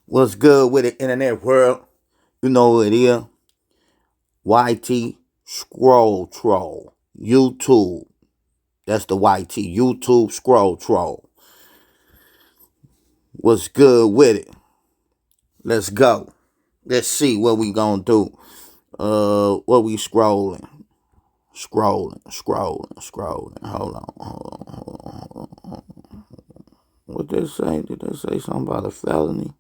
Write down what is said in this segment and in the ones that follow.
What's good with the internet world? You know who it is. YT Scroll Troll. YouTube. That's the YT. YouTube Scroll Troll. What's good with it? Let's go. Let's see what we gonna do. What we scrolling? Scrolling. Hold on. What they say? Did they say something about a felony?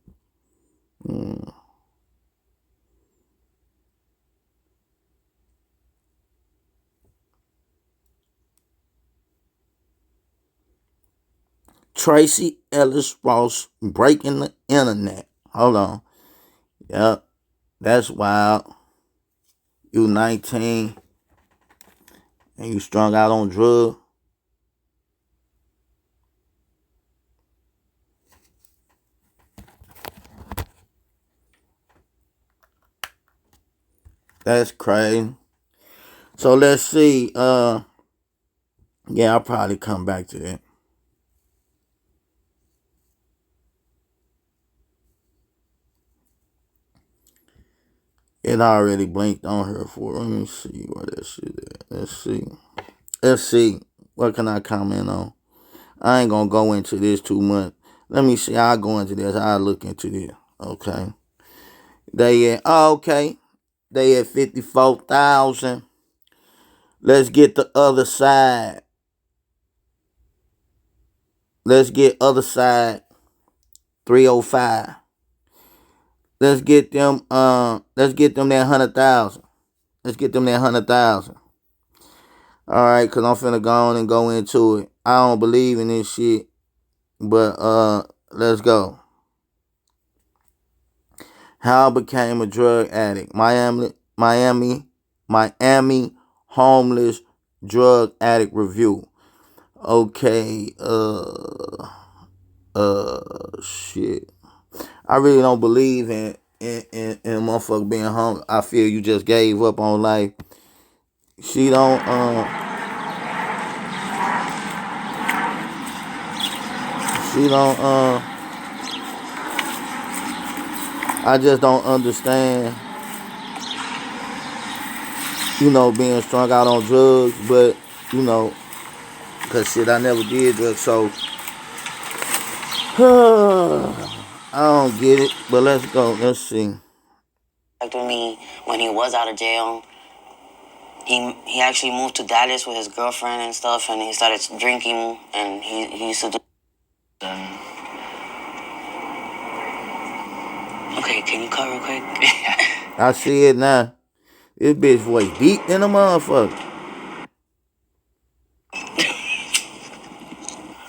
Tracy Ellis Ross breaking the internet. Hold on. Yep. That's wild. You 19 and you strung out on drugs. That's crazy. So let's see. Yeah, I'll probably come back to that. It already blinked on her for. Let me see where that shit is. Let's see. What can I comment on? I ain't gonna go into this too much. Let me see. I'll go into this. I'll look into this. Okay. Okay. They at 54,000. Let's get the other side. Let's get other side 305. Let's get them that 100,000. Let's get them that 100,000. Alright, cause I'm finna go on and go into it. I don't believe in this shit. But let's go. How I became a drug addict. Miami homeless drug addict review. Okay, shit. I really don't believe in a motherfucker being hung. I feel you just gave up on life. She don't I just don't understand, being strung out on drugs, but, cause shit, I never did drugs, so I don't get it, but let's go. Let's see. With me when he was out of jail. He actually moved to Dallas with his girlfriend and stuff, and he started drinking, and he used to do. Okay, can you cut real quick? I see it now. This bitch voice deep in a motherfucker.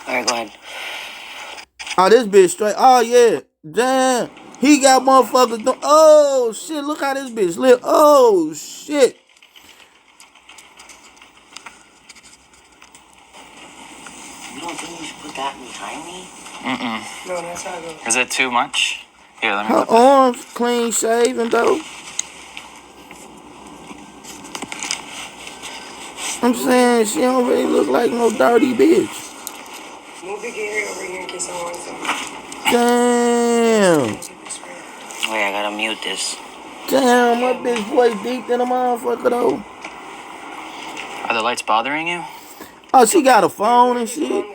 Alright, go ahead. Oh, this bitch straight. Oh, yeah. Damn. He got motherfuckers. Oh, shit. Look how this bitch lit. Oh, shit. You don't think you should put that behind me? No, that's how it goes. Is it too much? Here, let me Her arms clean shaven, though. I'm saying she don't really look like no dirty bitch. Move the gear over here in case I want some. Damn. Wait, I gotta mute this. Damn, my bitch voice deep in a motherfucker, though. Are the lights bothering you? Oh, she got a phone and shit.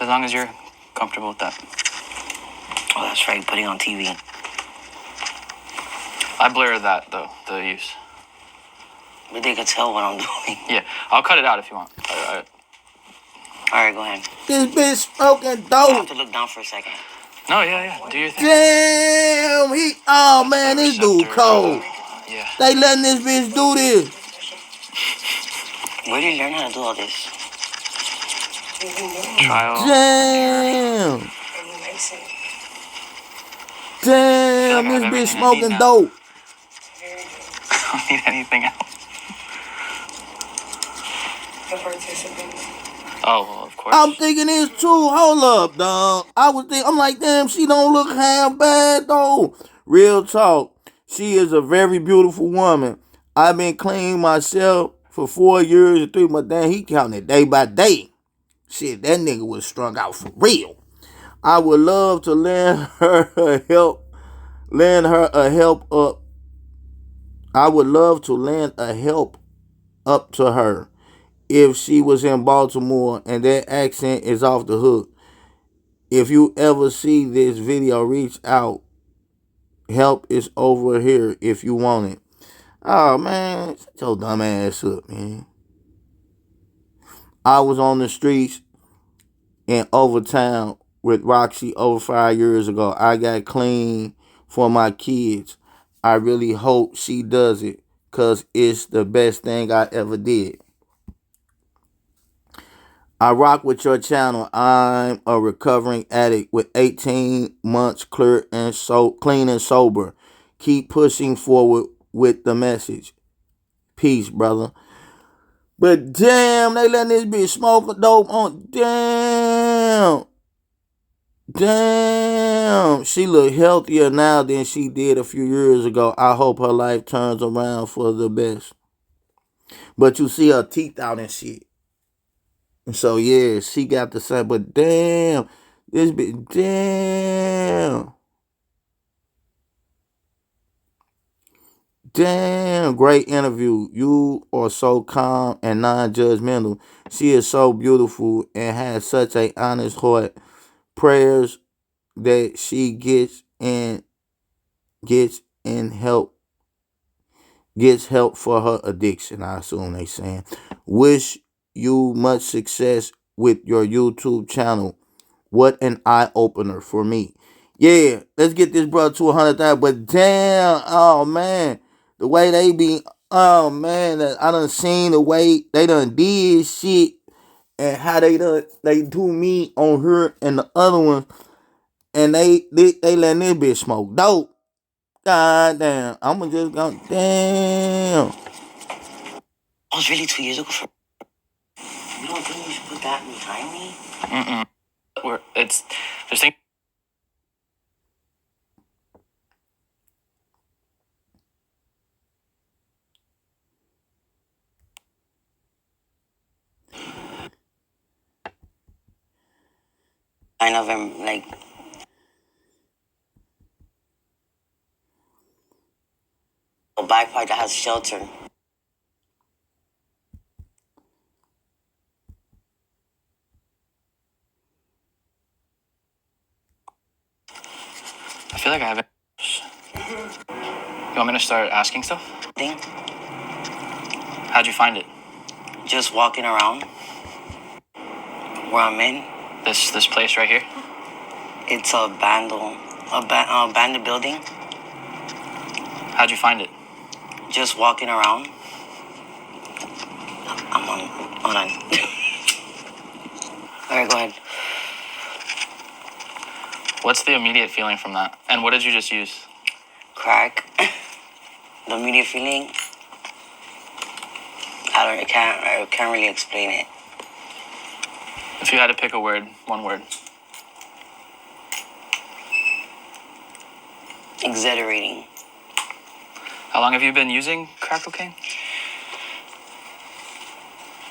As long as you're comfortable with that. Oh, that's right, putting on TV. I blur that, though, the use. But they could tell what I'm doing. Yeah, I'll cut it out if you want. Alright, go ahead. This bitch smoking I dope. have to look down for a second. No, yeah. Do your thing. Damn, oh man, this dude cold. Yeah. They letting this bitch do this. Where did you learn how to do all this? Trial. Damn. Damn, this bitch smoking dope. I don't need anything else. The participants. Oh, well, of course. I'm thinking this too. Hold up, dog. I'm like, damn, she don't look half bad, though. Real talk. She is a very beautiful woman. I've been cleaning myself for 4 years and 3 months. Damn, he counted day by day. Shit, that nigga was strung out for real. I would love to lend her a help up. I would love to lend a help up to her if she was in Baltimore and that accent is off the hook. If you ever see this video, reach out. Help is over here if you want it. Oh man, shut your dumb ass up, man. I was on the streets in Overtown with Roxy over 5 years ago. I got clean for my kids. I really hope she does it because it's the best thing I ever did. I rock with your channel. I'm a recovering addict with 18 months clean and sober. Keep pushing forward with the message. Peace, brother. But damn, they letting this bitch smoke dope on. Damn. Damn. She look healthier now than she did a few years ago. I hope her life turns around for the best. But you see her teeth out and shit. So yeah, she got the same. But damn, this bitch, damn, damn, great interview. You are so calm and non-judgmental. She is so beautiful and has such a honest heart. Prayers that she gets in help gets help for her addiction. I assume they saying. Wish you much success with your YouTube channel. What an eye opener for me. Yeah, let's get this brother to 100,000. But damn, oh man, the way they be, oh man, I done seen the way they done did shit and how they do me on her and the other one, and they letting this bitch smoke dope. God damn, I'ma just go damn. I was really 2 years ago for. You don't think you should put that behind me? Mm-mm. There's things. Kind of like a backpack that has shelter. I feel like I haven't. You want me to start asking stuff? Thing? How'd you find it? Just walking around where I'm in. This place right here? It's a abandoned building. How'd you find it? Just walking around. I'm on. Hold on. All right, go ahead. What's the immediate feeling from that? And what did you just use? Crack. The immediate feeling. I can't really explain it. If you had to pick a word, one word. Exaggerating. How long have you been using crack cocaine?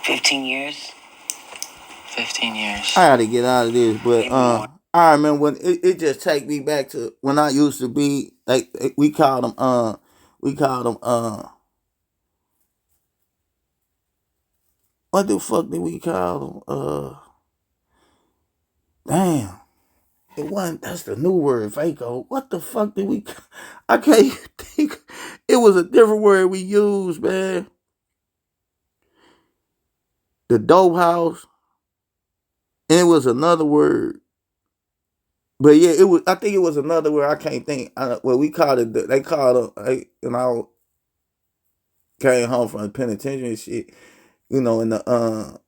15 years. 15 years. I gotta get out of this, but I remember when it just take me back to when I used to be like we called them what the fuck did we call them damn, it wasn't, that's the new word, Vaco. What the fuck did we I can't think, it was a different word we used, man. The dope house, and it was another word. But yeah, it was. I think it was another word. I can't think. Well, we called it. They called it. And I came home from the penitentiary and shit. You know, in the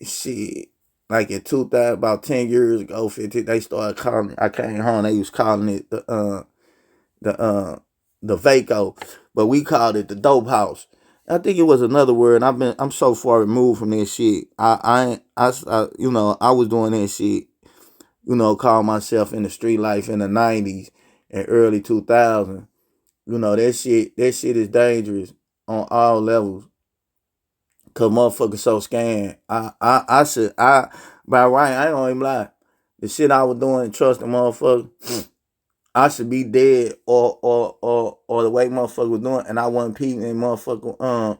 shit, like in 2000, about 10 years ago, 15, they started calling it. I came home. They was calling it the the Vaco, but we called it the dope house. I think it was another word. I'm so far removed from this shit. You know, I was doing that shit. You know, call myself in the street life in the 90s and early 2000s. You know, that shit is dangerous on all levels. Cause motherfuckers so scanned. By right, I ain't gonna even lie. the shit I was doing and trusting motherfuckers, I should be dead, or the way motherfucker was doing, and I wasn't peeping and motherfucker.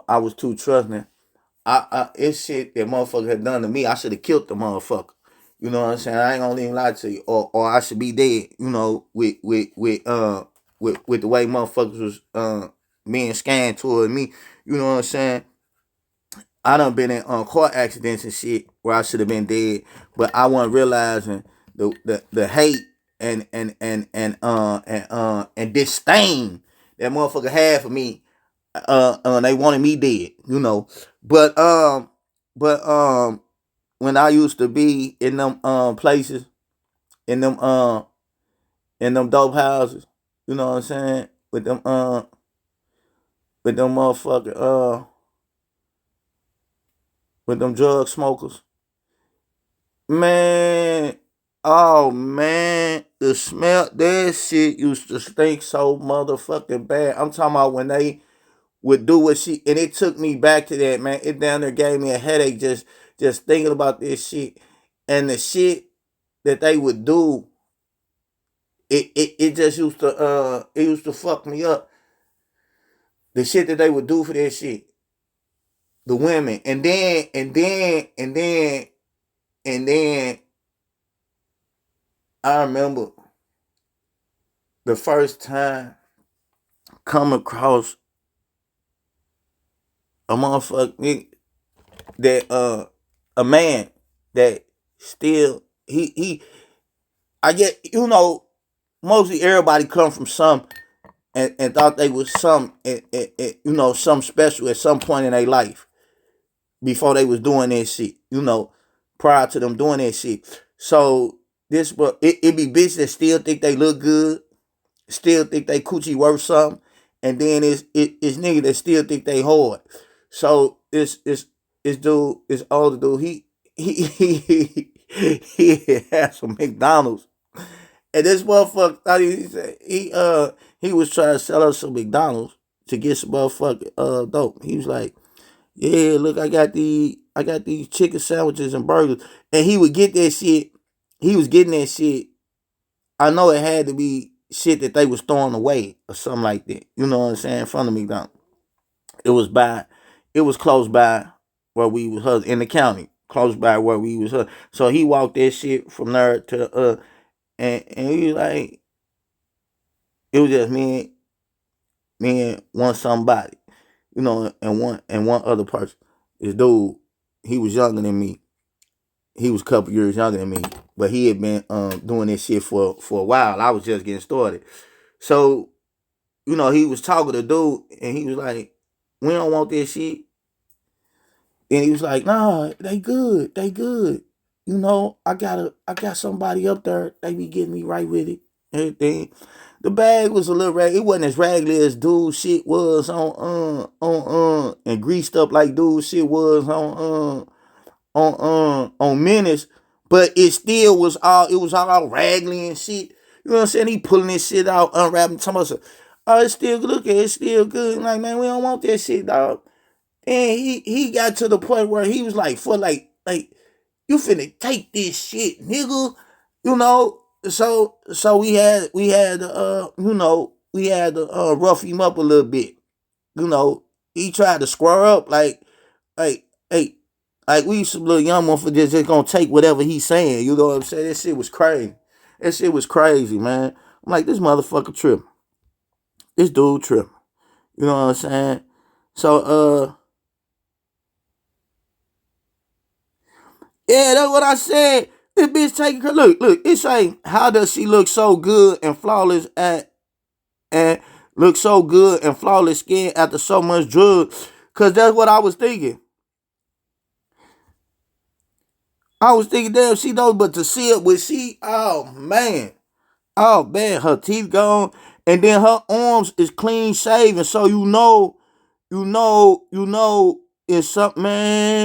I was too trusting. It's shit that motherfucker had done to me. I should have killed the motherfucker. You know what I'm saying? I ain't gonna even lie to you, or I should be dead. With the way motherfuckers was being scanned toward me. You know what I'm saying? I done been in car accidents and shit where I should have been dead, but I wasn't realizing the hate and disdain that motherfucker had for me. They wanted me dead, But when I used to be in them places, in them dope houses, you know what I'm saying, with them motherfucker with them drug smokers. Man, oh man, the smell, that shit used to stink so motherfucking bad. I'm talking about when they would do what she, and it took me back to that, man. It down there gave me a headache just thinking about this shit. And the shit that they would do, it just used to it used to fuck me up. The shit that they would do for that shit. The women. And then I remember the first time come across a motherfucker that a man that still he I get, mostly everybody come from some and thought they was some some special at some point in their life before they was doing that shit, prior to them doing that shit. So this, but it be bitches that still think they look good, still think they coochie worth something, and then it's niggas that still think they hard. So it's dude, it's older dude. He had some McDonald's, and this motherfucker thought he was trying to sell us some McDonald's to get some motherfucking dope. He was like, "Yeah, look, I got these chicken sandwiches and burgers," and he would get that shit. He was getting that shit. I know it had to be shit that they was throwing away or something like that. You know what I'm saying? From the McDonald's. It was by, it was close by where we was in the county, close by where we was. So he walked that shit from there to and he was like, it was just me and one somebody, and one other person. This dude, he was younger than me. He was a couple years younger than me, but he had been doing this shit for a while. I was just getting started. So, he was talking to dude, and he was like, "We don't want this shit." And he was like, "Nah, they good, they good. I got somebody up there. They be getting me right with it, everything." The bag was a little rag. It wasn't as raggedy as dude shit was and greased up like dude shit was on Menace, but it still was all, it was all raggedy and shit. You know what I'm saying? He pulling this shit out, unwrapping, talking about, "Oh, it's still good. It's still good." Like, man, we don't want that shit, dog. And he got to the point where he was like, for like you finna take this shit, nigga. So we had to rough him up a little bit. He tried to square up like hey like we some little young motherfuckers just gonna take whatever he's saying. You know what I'm saying? That shit was crazy. That shit was crazy, man. I'm like, this motherfucker tripping. This dude tripping. You know what I'm saying? So yeah, that's what I said. This bitch taking her. Look. It say, how does she look so good and flawless and look so good and flawless skin after so much drugs? Cause that's what I was thinking. I was thinking, damn, she knows, but to see it with oh man, her teeth gone, and then her arms is clean shaven, so it's something, man.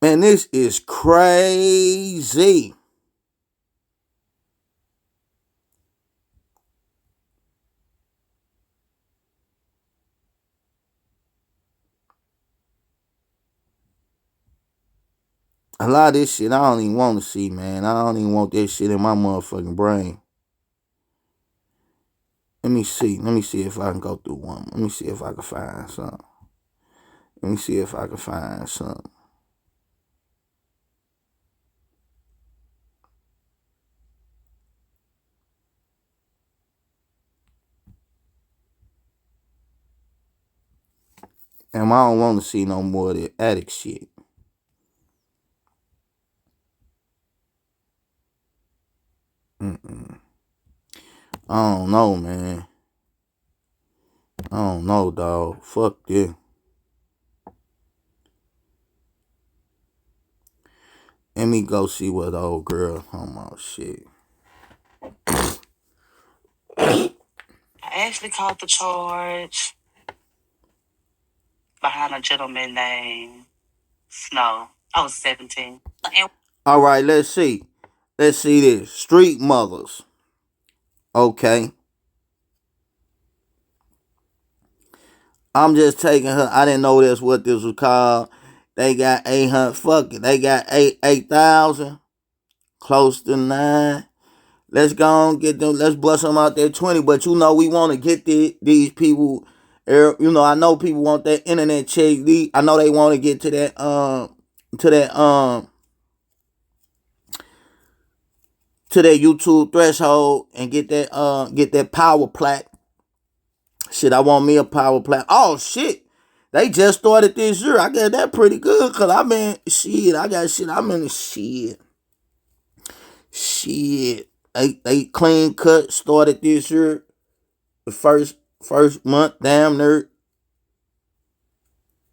Man, this is crazy. A lot of this shit I don't even want to see, man. I don't even want this shit in my motherfucking brain. Let me see. Let me see if I can go through one. Let me see if I can find something. Let me see if I can find something. And I don't want to see no more of that addict shit. Mm-mm. I don't know, man. I don't know, dog. Fuck this. Let me go see what the old girl. Oh my shit. I actually caught the charge behind a gentleman named Snow. I was 17. All right, let's see. Let's see this. Street mothers. Okay. I'm just taking her. I didn't know that's what this was called. They got 800. Fuck it. They got 8,000. Close to 9. Let's go and get them. Let's bust them out there 20. But you know, we want to get these people. You know, I know people want that internet check. I know they want to get to that to that YouTube threshold and get that power plat. Shit, I want me a power plat. Oh shit. They just started this year. I get that pretty good because I been shit. I got shit. I'm in the shit. Shit. They clean cut started this year. The first month, damn near,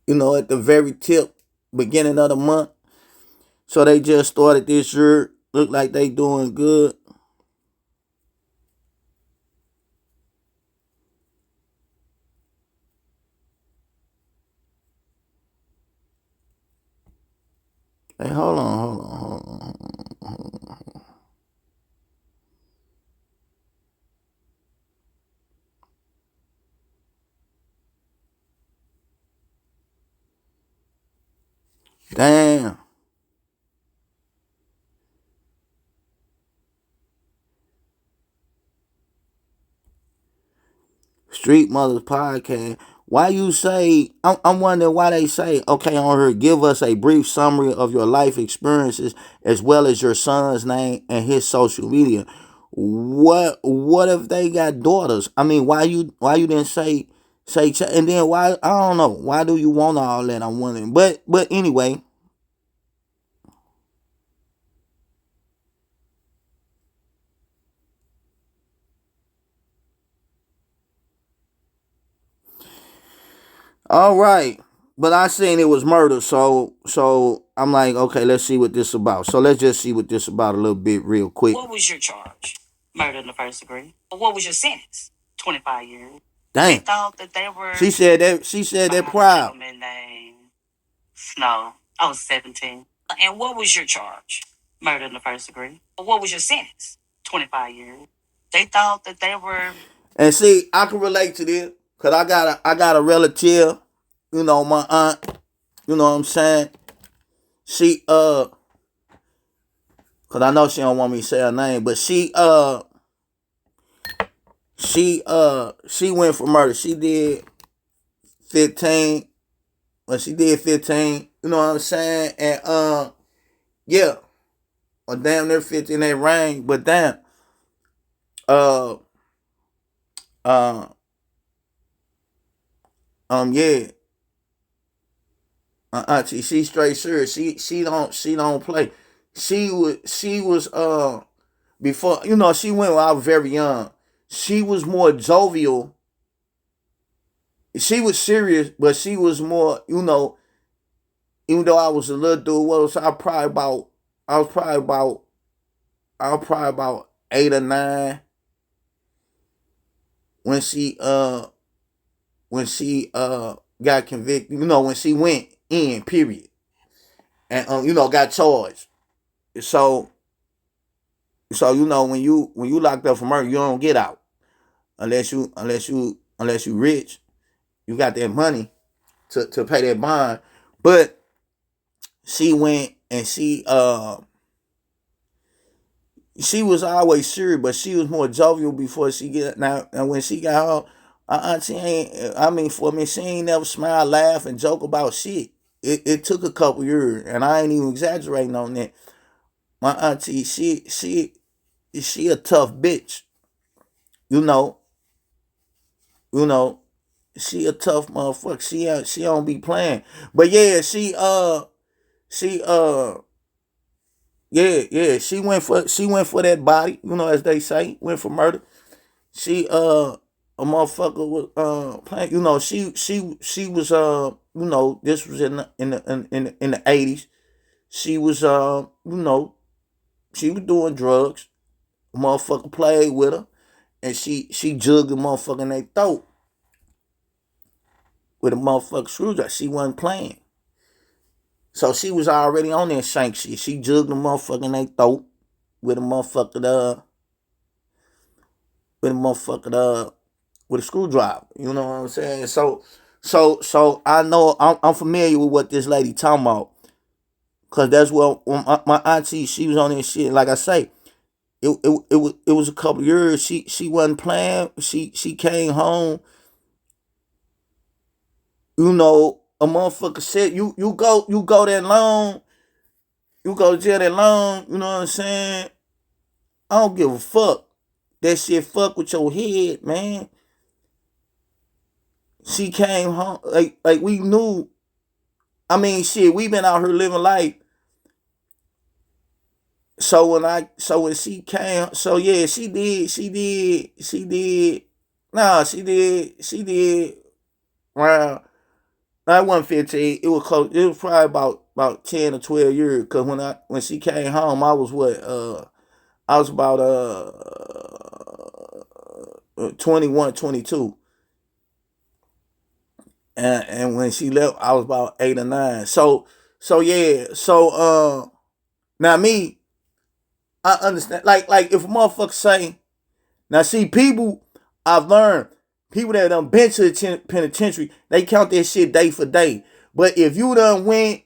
you know, at the very tip, beginning of the month. So they just started this year. Look like they doing good. Hey, hold on. Damn. Street Mothers Podcast. Why you say, I'm wondering why they say, okay, on here, give us a brief summary of your life experiences as well as your son's name and his social media. What if they got daughters? I mean, why you didn't say and then why, I don't know, why do you want all that? I'm wondering. But anyway, all right. But I seen it was murder, so I'm like, okay, let's see what this about. So let's just see what this about a little bit real quick. What was your charge? Murder in the first degree. What was your sentence? 25 years. They Damn. thought that they were She said that behind a proud. gentleman named Snow. I was 17. And what was your charge? Murder in the first degree. What was your sentence? 25 years. They thought that they were. And see, I can relate to this. Cause I got a relative, you know, my aunt, you know what I'm saying? She cause I know she don't want me to say her name, but she went for murder. She did 15. Well, she did 15, you know what I'm saying? And yeah, or damn near 15 that rang, but damn. Uh uh yeah. Auntie, she straight serious. She don't play. She was before, you know, she went when I was very young. She was more jovial. She was serious, but she was more, you know, even though I was a little dude, what was I was probably about I was probably about 8 or 9 when she got convicted, you know, when she went in, period. and got charged. So when you locked up for murder, you don't get out unless you rich. You got that money to pay that bond. But she went and she was always serious, but she was more jovial before she get now. And when she got home, auntie ain't. I mean, for me, she ain't never smile, laugh, and joke about shit. It took a couple years, and I ain't even exaggerating on that. My auntie, she a tough bitch. You know, you know, she a tough motherfucker. She don't be playing. But yeah, she yeah, she went for that body, as they say, went for murder. She a motherfucker was playing, she was this was in the 80s. She was she was doing drugs. A motherfucker played with her, and she jugged the motherfucker in their throat with a motherfucker screwdriver. She wasn't playing. So she was already on that shank shit. She jugged the motherfucker in their throat with a motherfucker with a screwdriver. You know what I'm saying? So I know I'm familiar with what this lady talking about. Cause that's what my auntie, she was on this shit. Like I say, it was a couple years. She wasn't playing. She came home. A motherfucker said you go that long, you go to jail that long. You know what I'm saying? I don't give a fuck. That shit fuck with your head, man. She came home like we knew. I mean, shit, we been out here living life. So when she came, so yeah, she did. Nah, she did. Around, I wasn't 15. It was close. It was probably about 10 or 12 years. Cause when she came home, I was what I was about 21, 22. And when she left, I was about 8 or 9. So yeah, now me, I understand. Like if a motherfucker say, now see, people, I've learned, people that done been to the penitentiary, they count that shit day for day. But if you done went,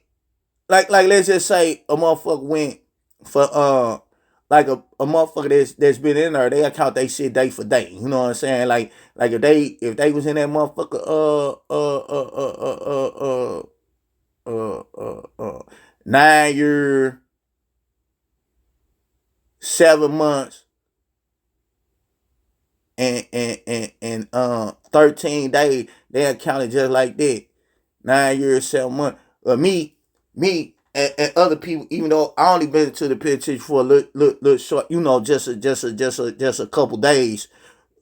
like let's just say a motherfucker went for like a motherfucker that's been in there, they count that shit day for day. You know what I'm saying? Like if they was in that motherfucker 9 year, 7 months, and 13 days, they counted just like that. 9 years, 7 months. Me and other people, even though I only been to the penitentiary for a little short, just a couple days.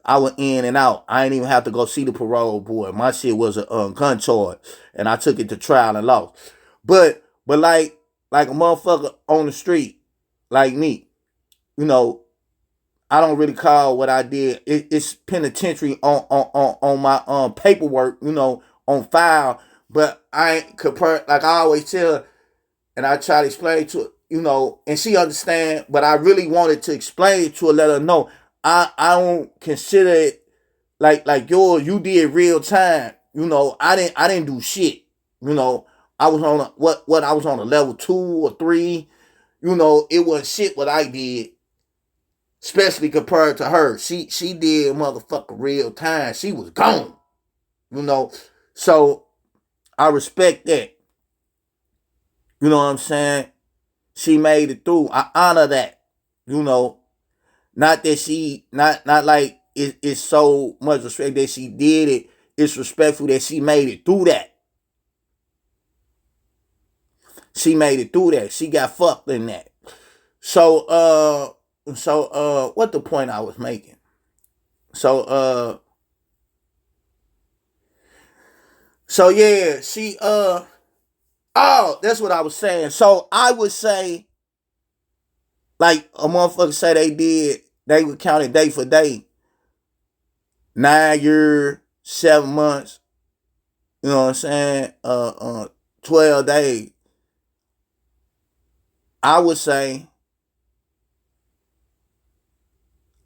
I was in and out. I ain't even have to go see the parole board. My shit was a gun charge, and I took it to trial and lost. But like a motherfucker on the street, like me, you know, I don't really call what I did. It's penitentiary on my paperwork, on file. But I ain't compare, like I always tell, and I try to explain to her, and she understand. But I really wanted to explain to her, let her know I don't consider it like yours. You did real time. I didn't do shit. I was on what I was on a level 2 or 3. It wasn't shit what I did, especially compared to her. She did motherfucker real time. She was gone. So I respect that. You know what I'm saying? She made it through. I honor that. Not that she not like it's so much respect that she did it. It's respectful that she made it through that. She made it through that. She got fucked in that. What the point I was making? So yeah, that's what I was saying. So I would say, like a motherfucker say they would count it day for day. 9 years, 7 months, 12 days. I would say,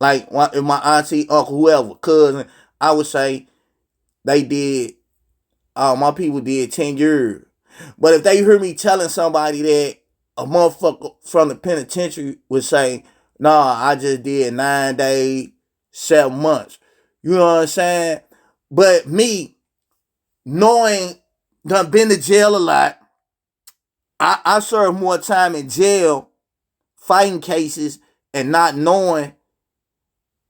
like, if my auntie, uncle, whoever, cousin, I would say they did, my people did 10 years. But if they hear me telling somebody that a motherfucker from the penitentiary would say, nah, I just did 9 days, 7 months. You know what I'm saying? But me, knowing done been to jail a lot, I served more time in jail fighting cases and not knowing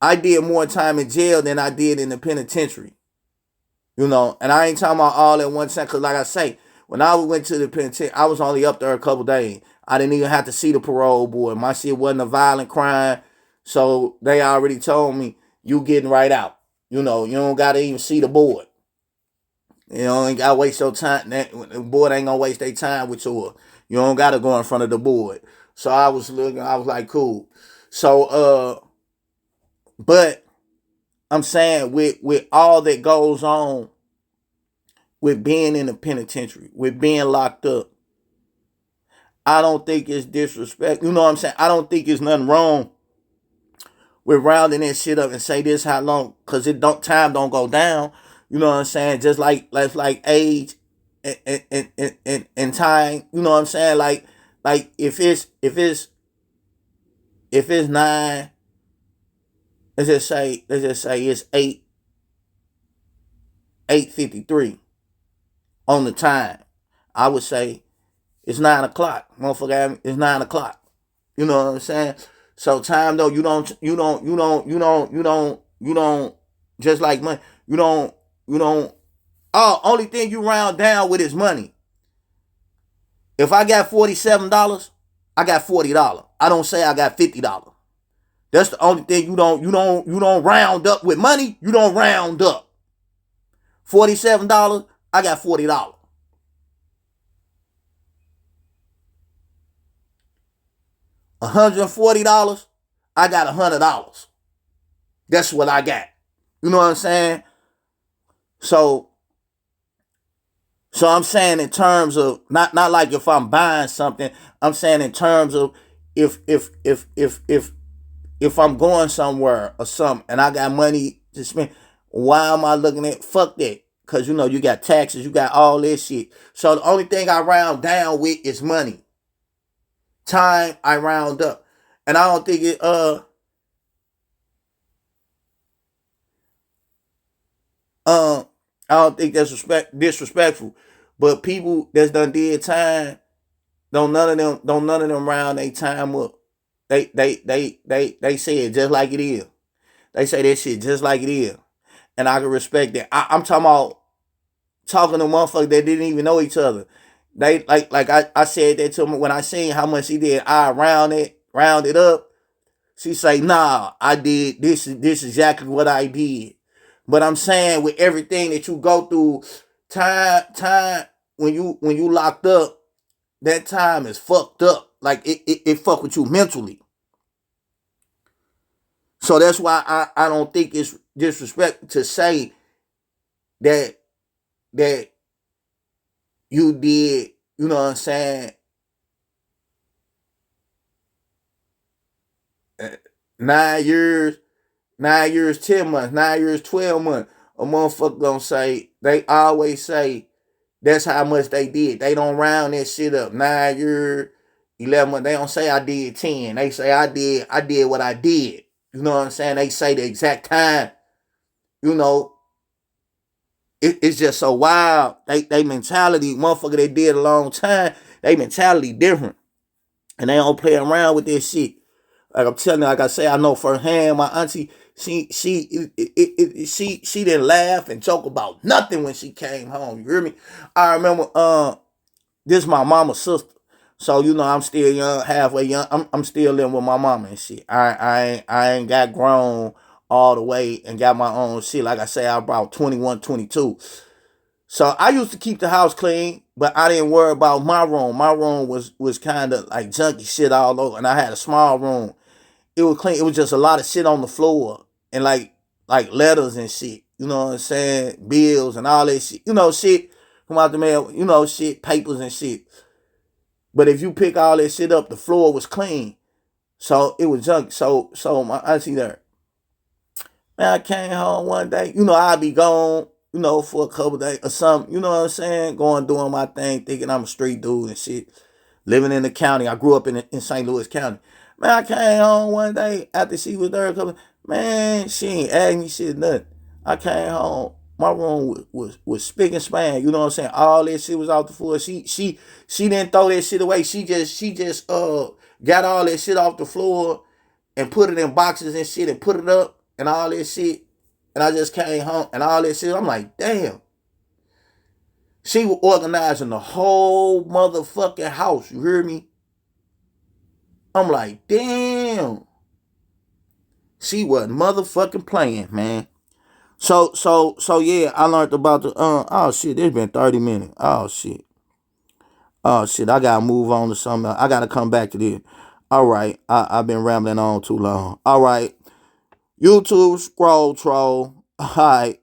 I did more time in jail than I did in the penitentiary. You know, and I ain't talking about all at one time, because like I say, when I went to the penitentiary, I was only up there a couple days. I didn't even have to see the parole board. My shit wasn't a violent crime, so they already told me, you getting right out. You know, you don't got to even see the board. You know, ain't got to waste your time. The board ain't going to waste their time with you. You don't got to go in front of the board. So I was looking, I was like, cool. So, but I'm saying with all that goes on with being in the penitentiary, with being locked up, I don't think it's disrespect. You know what I'm saying? I don't think it's nothing wrong with rounding that shit up and say this how long, because time don't go down. You know what I'm saying? Just like age and time. You know what I'm saying? Like if it's 9, let's just say it's 8:53 on the time. I would say it's 9 o'clock. Motherfucker, it's 9 o'clock. You know what I'm saying? So time though, you don't just like money. You don't. Oh, only thing you round down with is money. If I got $47, I got $40. I don't say I got $50. That's the only thing you don't round up with money. You don't round up. $47, I got $40. $140, I got $100. That's what I got. You know what I'm saying? So I'm saying in terms of not like if I'm buying something. I'm saying in terms of if I'm going somewhere or something and I got money to spend, why am I looking at fuck that? Cause you know you got taxes, you got all this shit. So the only thing I round down with is money. Time I round up, and I don't think it I don't think that's disrespectful. But people that's done did time, don't none of them round their time up. They say it just like it is. They say that shit just like it is. And I can respect that. I'm talking about talking to motherfuckers that didn't even know each other. They like I said that to them when I seen how much he did. I round it up. She say, nah, I did this exactly what I did. But I'm saying with everything that you go through, time when you locked up, that time is fucked up. Like it fuck with you mentally. So that's why I don't think it's disrespect to say that that you did, you know what I'm saying, 9 years, 9 years, 10 months, 9 years, 12 months. A motherfucker gonna say, they always say that's how much they did. They don't round that shit up. 9 years, 11 months. They don't say I did 10. They say I did what I did. You know what I'm saying? They say the exact time. You know, it's just so wild. They mentality, motherfucker, they did a long time. They mentality different. And they don't play around with this shit. Like I'm telling you, like I say, I know firsthand. My auntie, she didn't laugh and joke about nothing when she came home. You hear me? I remember this is my mama's sister. So you know I'm still young, halfway young. I'm still living with my mama and shit. I ain't got grown all the way and got my own shit. Like I say, I'm about 21, 22. So I used to keep the house clean, but I didn't worry about my room. My room was kind of like junky shit all over, and I had a small room. It was clean. It was just a lot of shit on the floor and like letters and shit. You know what I'm saying? Bills and all that shit. You know, shit come out the mail. You know, shit, papers and shit. But if you pick all that shit up, the floor was clean. So it was junk. So my auntie there. Man, I came home one day. You know, I'd be gone, for a couple days or something. You know what I'm saying? Going doing my thing, thinking I'm a street dude and shit. Living in the county. I grew up in St. Louis County. Man, I came home one day after she was there a couple. Man, she ain't asked me shit nothing. I came home. My room was spick and span. You know what I'm saying? All that shit was off the floor. She didn't throw that shit away. She just got all that shit off the floor and put it in boxes and shit and put it up and all that shit. And I just came home and all that shit. I'm like, damn. She was organizing the whole motherfucking house. You hear me? I'm like, damn. She wasn't motherfucking playing, man. So yeah, I learned about the oh shit, it's been 30 minutes. Oh shit. Oh shit, I gotta move on to something else. I gotta come back to this. All right, I've been rambling on too long. All right, YouTube scroll troll. All right,